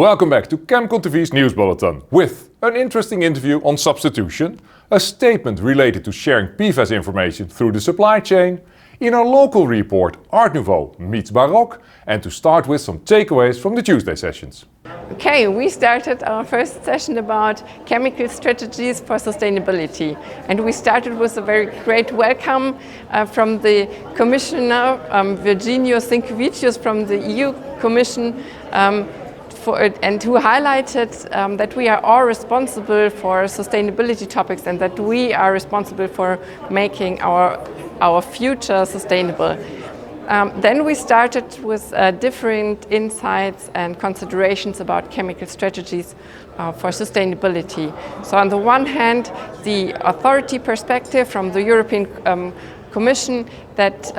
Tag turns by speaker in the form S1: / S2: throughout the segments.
S1: Welcome back to ChemCon TV's News Bulletin with an interesting interview on substitution, a statement related to sharing PFAS information through the supply chain, in our local report Art Nouveau meets Baroque, and to start with some takeaways from the Tuesday sessions.
S2: Okay, we started our first session about chemical strategies for sustainability, and we started with a very great welcome from the Commissioner Virginijus Sinkevicius from the EU Commission, and who highlighted that we are all responsible for sustainability topics and that we are responsible for making our future sustainable. Then we started with different insights and considerations about chemical strategies for sustainability. So on the one hand, the authority perspective from the European Commission that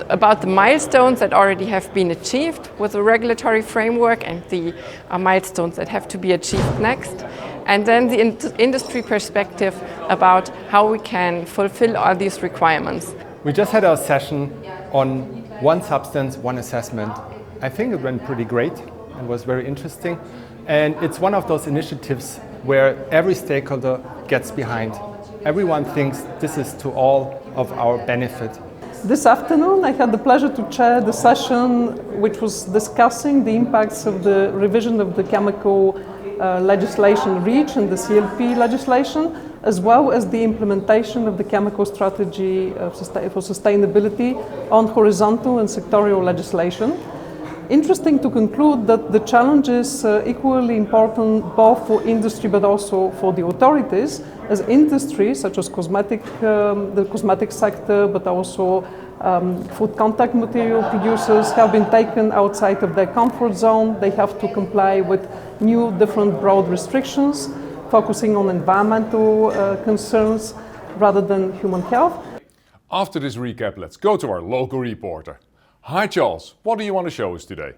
S2: about the milestones that already have been achieved with the regulatory framework and the milestones that have to be achieved next. And then the industry perspective about how we can fulfill all these requirements.
S3: We just had our session on one substance, one assessment. I think it went pretty great and was very interesting. And it's one of those initiatives where every stakeholder gets behind. Everyone thinks this is to all of our benefit.
S4: This afternoon I had the pleasure to chair the session which was discussing the impacts of the revision of the chemical legislation REACH and the CLP legislation, as well as the implementation of the chemical strategy for sustainability on horizontal and sectorial legislation. Interesting to conclude that the challenge is equally important both for industry but also for the authorities, as industry such as the cosmetic sector but also food contact material producers have been taken outside of their comfort zone. They have to comply with new different broad restrictions focusing on environmental concerns rather than human health.
S1: After this recap, let's go to our local reporter. Hi Charles, what do you want to show us today?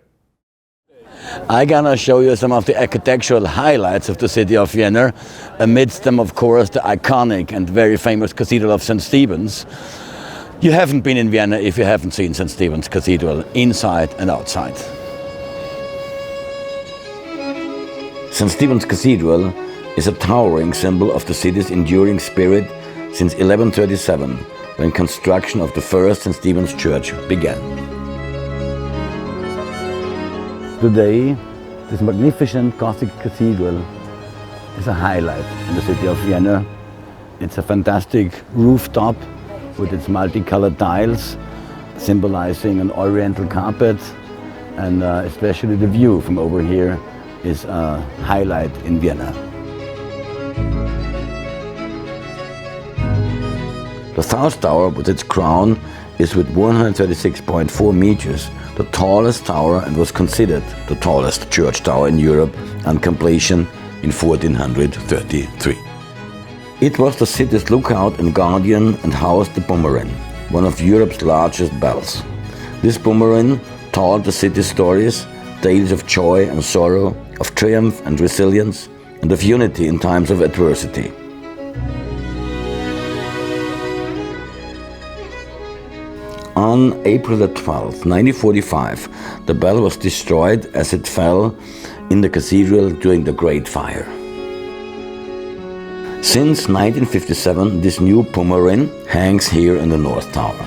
S5: I'm gonna show you some of the architectural highlights of the city of Vienna. Amidst them, of course, the iconic and very famous Cathedral of St. Stephen's. You haven't been in Vienna if you haven't seen St. Stephen's Cathedral, inside and outside. St. Stephen's Cathedral is a towering symbol of the city's enduring spirit since 1137, when construction of the first St. Stephen's Church began. Today, this magnificent Gothic cathedral is a highlight in the city of Vienna. It's a fantastic rooftop with its multicolored tiles, symbolizing an oriental carpet, and especially the view from over here is a highlight in Vienna. The South Tower with its crown is with 136.4 meters the tallest tower and was considered the tallest church tower in Europe on completion in 1433. It was the city's lookout and guardian and housed the Bulletin, one of Europe's largest bells. This Bulletin told the city's stories, tales of joy and sorrow, of triumph and resilience, and of unity in times of adversity. On April 12, 1945, the bell was destroyed as it fell in the cathedral during the Great Fire. Since 1957, this new Bulletin hangs here in the North Tower.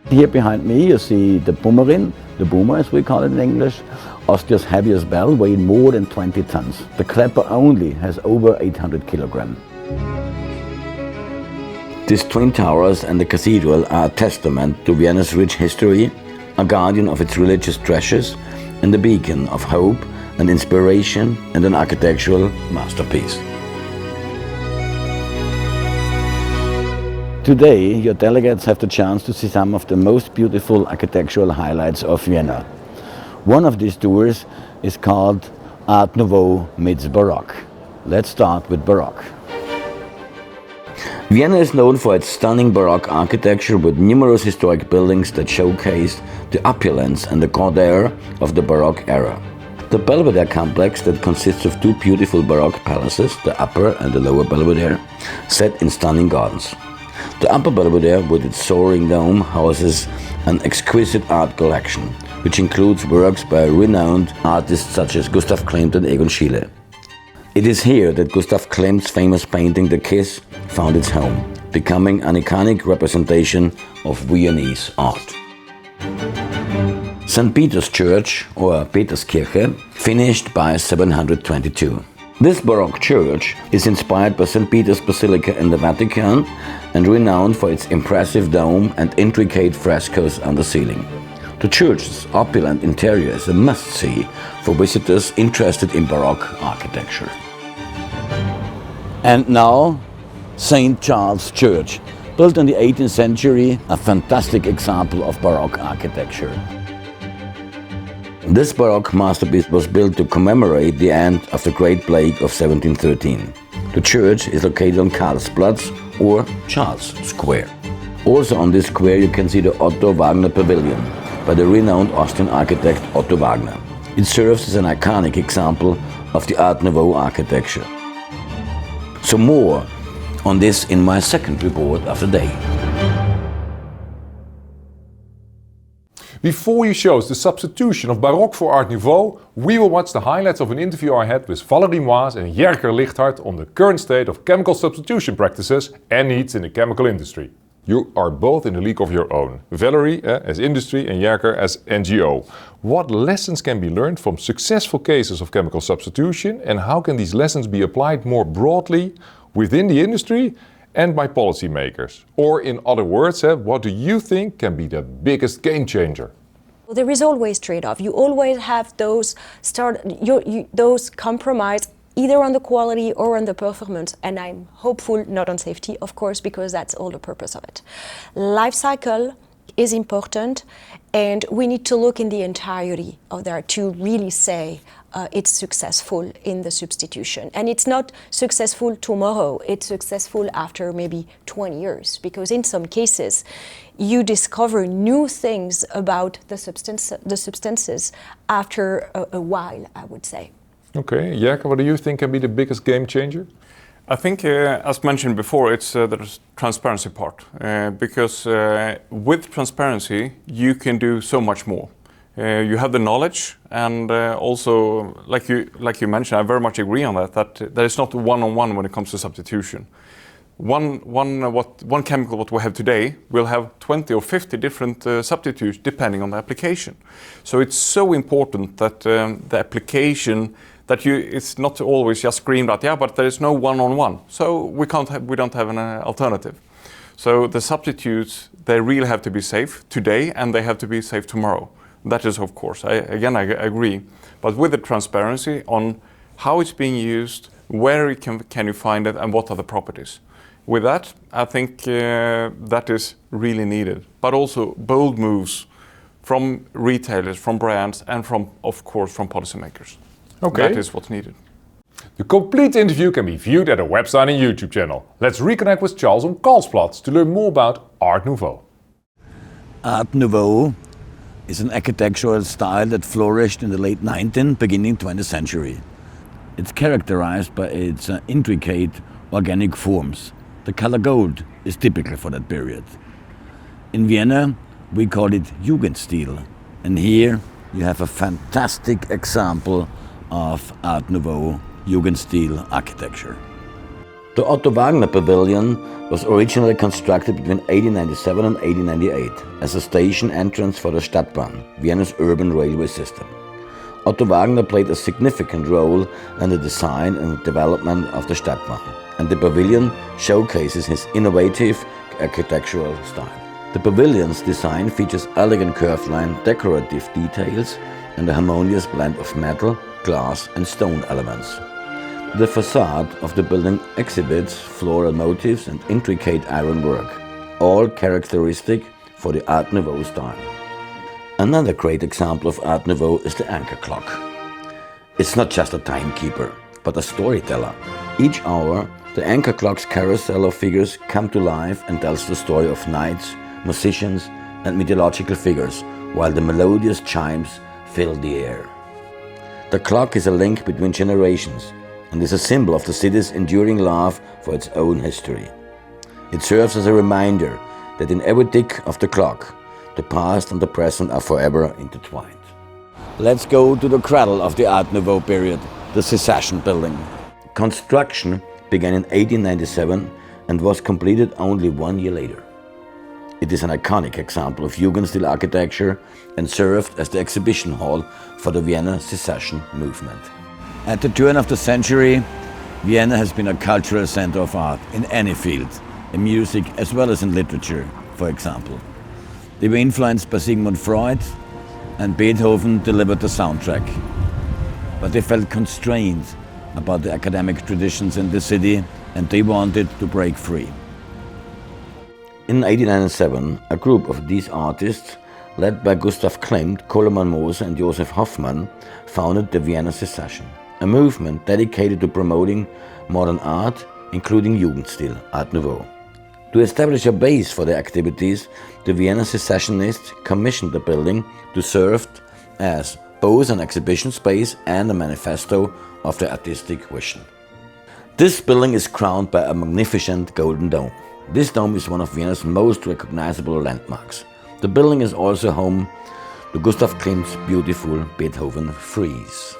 S5: Here behind me you see the Bulletin, the boomer as we call it in English, Austria's heaviest bell, weighing more than 20 tons. The clapper only has over 800 kilograms. These twin towers and the cathedral are a testament to Vienna's rich history, a guardian of its religious treasures, and a beacon of hope and inspiration, and an architectural masterpiece. Today, your delegates have the chance to see some of the most beautiful architectural highlights of Vienna. One of these tours is called Art Nouveau meets Baroque. Let's start with Baroque. Vienna is known for its stunning Baroque architecture with numerous historic buildings that showcase the opulence and the grandeur of the Baroque era. The Belvedere complex that consists of two beautiful Baroque palaces, the Upper and the Lower Belvedere, set in stunning gardens. The Upper Belvedere with its soaring dome houses an exquisite art collection which includes works by renowned artists such as Gustav Klimt and Egon Schiele. It is here that Gustav Klimt's famous painting The Kiss found its home, becoming an iconic representation of Viennese art. St. Peter's Church, or Peterskirche, finished by 722. This Baroque church is inspired by St. Peter's Basilica in the Vatican and renowned for its impressive dome and intricate frescoes on the ceiling. The church's opulent interior is a must-see for visitors interested in Baroque architecture. And now, St. Charles Church, built in the 18th century, a fantastic example of Baroque architecture. This Baroque masterpiece was built to commemorate the end of the Great Plague of 1713. The church is located on Karlsplatz, or Charles Square. Also on this square you can see the Otto Wagner Pavilion by the renowned Austrian architect Otto Wagner. It serves as an iconic example of the Art Nouveau architecture. So more on this in my second report of the day.
S1: Before you show us the substitution of Baroque for Art Nouveau, we will watch the highlights of an interview I had with Valerie Moise and Jerker Ligthart on the current state of chemical substitution practices and needs in the chemical industry. You are both in a league of your own, Valerie as industry and Jerker as NGO. What lessons can be learned from successful cases of chemical substitution, and how can these lessons be applied more broadly within the industry and by policymakers? Or in other words, what do you think can be the biggest game changer?
S6: There is always trade-off. You always have those those compromise either on the quality or on the performance, and I'm hopeful not on safety, of course, because that's all the purpose of it. Life cycle is important, and we need to look in the entirety of that to really say it's successful in the substitution. And it's not successful tomorrow, it's successful after maybe 20 years, because in some cases you discover new things about the substances after a while, I would say.
S1: Okay, Jerker, what do you think can be the biggest game changer?
S7: I think, as mentioned before, it's the transparency part. Because with transparency, you can do so much more. You have the knowledge, and also, like you mentioned, I very much agree on that there is not one-on-one when it comes to substitution. One chemical what we have today will have 20 or 50 different substitutes depending on the application. So it's so important that the application it's not always just screamed at, yeah, but there is no one-on-one. So we don't have an alternative. So the substitutes, they really have to be safe today, and they have to be safe tomorrow. That is, of course, I agree. But with the transparency on how it's being used, where can you find it, and what are the properties. With that, I think that is really needed. But also bold moves from retailers, from brands, and of course, from policymakers.
S1: Okay.
S7: That is what's needed.
S1: The complete interview can be viewed at our website and YouTube channel. Let's reconnect with Charles on Karlsplatz to learn more about Art Nouveau.
S5: Art Nouveau is an architectural style that flourished in the late 19th, beginning 20th century. It's characterized by its intricate organic forms. The color gold is typical for that period. In Vienna, we call it Jugendstil, and here you have a fantastic example of Art Nouveau Jugendstil architecture. The Otto Wagner Pavilion was originally constructed between 1897 and 1898 as a station entrance for the Stadtbahn, Vienna's urban railway system. Otto Wagner played a significant role in the design and development of the Stadtbahn, and the pavilion showcases his innovative architectural style. The pavilion's design features elegant curved line, decorative details, and a harmonious blend of metal, glass and stone elements. The facade of the building exhibits floral motifs and intricate ironwork, all characteristic for the Art Nouveau style. Another great example of Art Nouveau is the anchor clock. It's not just a timekeeper, but a storyteller. Each hour, the anchor clock's carousel of figures come to life and tells the story of knights, musicians and mythological figures, while the melodious chimes fill the air. The clock is a link between generations and is a symbol of the city's enduring love for its own history. It serves as a reminder that in every tick of the clock, the past and the present are forever intertwined. Let's go to the cradle of the Art Nouveau period, the Secession building. Construction began in 1897 and was completed only 1 year later. It is an iconic example of Jugendstil architecture and served as the exhibition hall for the Vienna Secession movement. At the turn of the century, Vienna has been a cultural center of art in any field, in music as well as in literature, for example. They were influenced by Sigmund Freud, and Beethoven delivered the soundtrack. But they felt constrained about the academic traditions in the city, and they wanted to break free. In 1897, a group of these artists, led by Gustav Klimt, Koloman Moser and Josef Hoffmann, founded the Vienna Secession, a movement dedicated to promoting modern art, including Jugendstil, Art Nouveau. To establish a base for their activities, the Vienna Secessionists commissioned the building to serve as both an exhibition space and a manifesto of their artistic vision. This building is crowned by a magnificent golden dome. This dome is one of Vienna's most recognizable landmarks. The building is also home to Gustav Klimt's beautiful Beethoven frieze.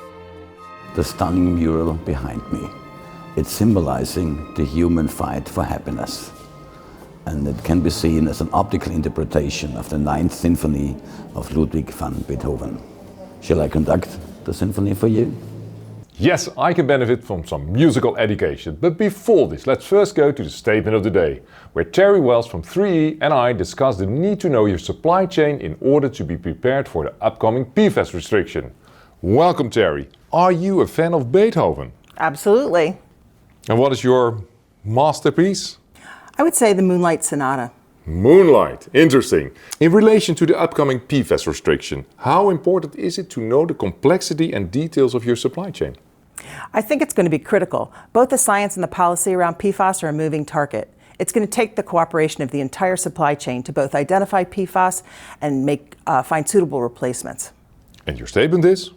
S5: The stunning mural behind me, it's symbolizing the human fight for happiness. And it can be seen as an optical interpretation of the 9th Symphony of Ludwig van Beethoven. Shall I conduct the symphony for you?
S1: Yes, I can benefit from some musical education, but before this, let's first go to the statement of the day, where Terry Wells from 3E and I discuss the need to know your supply chain in order to be prepared for the upcoming PFAS restriction. Welcome, Terry. Are you a fan of Beethoven?
S8: Absolutely.
S1: And what is your masterpiece?
S8: I would say the Moonlight Sonata.
S1: Moonlight, interesting. In relation to the upcoming PFAS restriction, how important is it to know the complexity and details of your supply chain?
S8: I think it's going to be critical. Both the science and the policy around PFAS are a moving target. It's going to take the cooperation of the entire supply chain to both identify PFAS and find suitable replacements.
S1: And your statement is?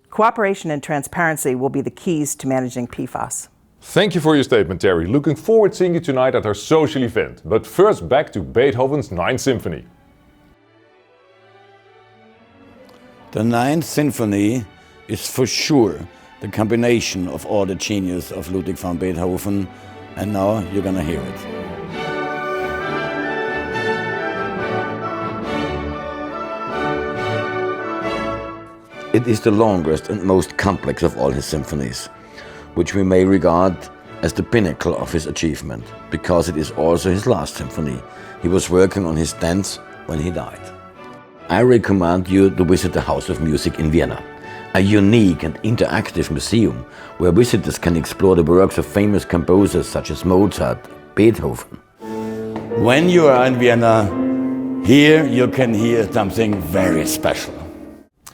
S8: Cooperation and transparency will be the keys to managing PFAS.
S1: Thank you for your statement, Terry. Looking forward to seeing you tonight at our social event. But first, back to Beethoven's 9th Symphony.
S5: The 9th Symphony is for sure the combination of all the genius of Ludwig van Beethoven, and now you're gonna hear it. It is the longest and most complex of all his symphonies, which we may regard as the pinnacle of his achievement, because it is also his last symphony. He was working on his 10th when he died. I recommend you to visit the House of Music in Vienna, a unique and interactive museum where visitors can explore the works of famous composers such as Mozart, Beethoven. When you are in Vienna, here you can hear something very special.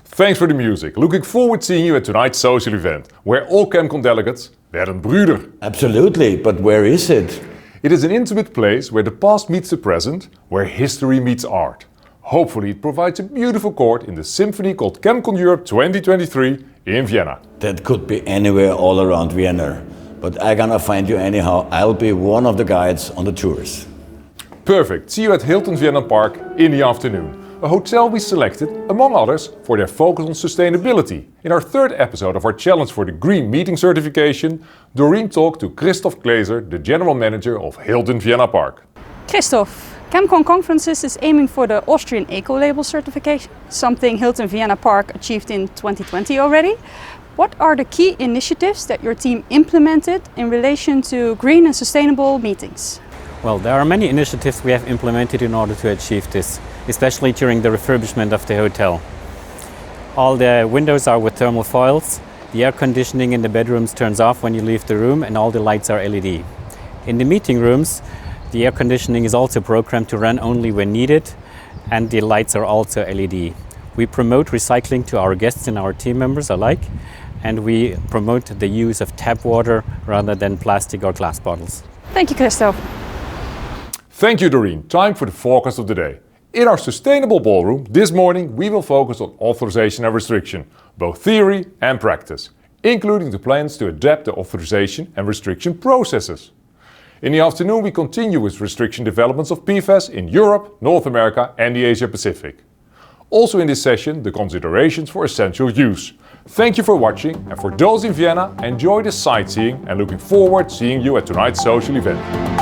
S1: Thanks for the music. Looking forward to seeing you at tonight's social event, where all ChemCon delegates werden Brüder.
S5: Absolutely, but where is it?
S1: It is an intimate place where the past meets the present, where history meets art. Hopefully it provides a beautiful court in the symphony called ChemCon Europe 2023 in Vienna.
S5: That could be anywhere all around Vienna, but I'm gonna find you anyhow. I'll be one of the guides on the tours.
S1: Perfect. See you at Hilton Vienna Park in the afternoon. A hotel we selected, among others, for their focus on sustainability. In our third episode of our challenge for the Green Meeting certification, Doreen talked to Christoph Glaser, the general manager of Hilton Vienna Park.
S9: Christoph, ChemCon Conferences is aiming for the Austrian Eco-Label certification, something Hilton Vienna Park achieved in 2020 already. What are the key initiatives that your team implemented in relation to green and sustainable meetings?
S10: Well, there are many initiatives we have implemented in order to achieve this, especially during the refurbishment of the hotel. All the windows are with thermal foils, the air conditioning in the bedrooms turns off when you leave the room, and all the lights are LED. In the meeting rooms, the air conditioning is also programmed to run only when needed, and the lights are also LED. We promote recycling to our guests and our team members alike, and we promote the use of tap water rather than plastic or glass bottles.
S9: Thank you, Christoph.
S1: Thank you, Doreen. Time for the forecast of the day. In our sustainable ballroom, this morning we will focus on authorization and restriction, both theory and practice, including the plans to adapt the authorization and restriction processes. In the afternoon we continue with restriction developments of PFAS in Europe, North America and the Asia Pacific. Also in this session, the considerations for essential use. Thank you for watching, and for those in Vienna, enjoy the sightseeing and looking forward to seeing you at tonight's social event.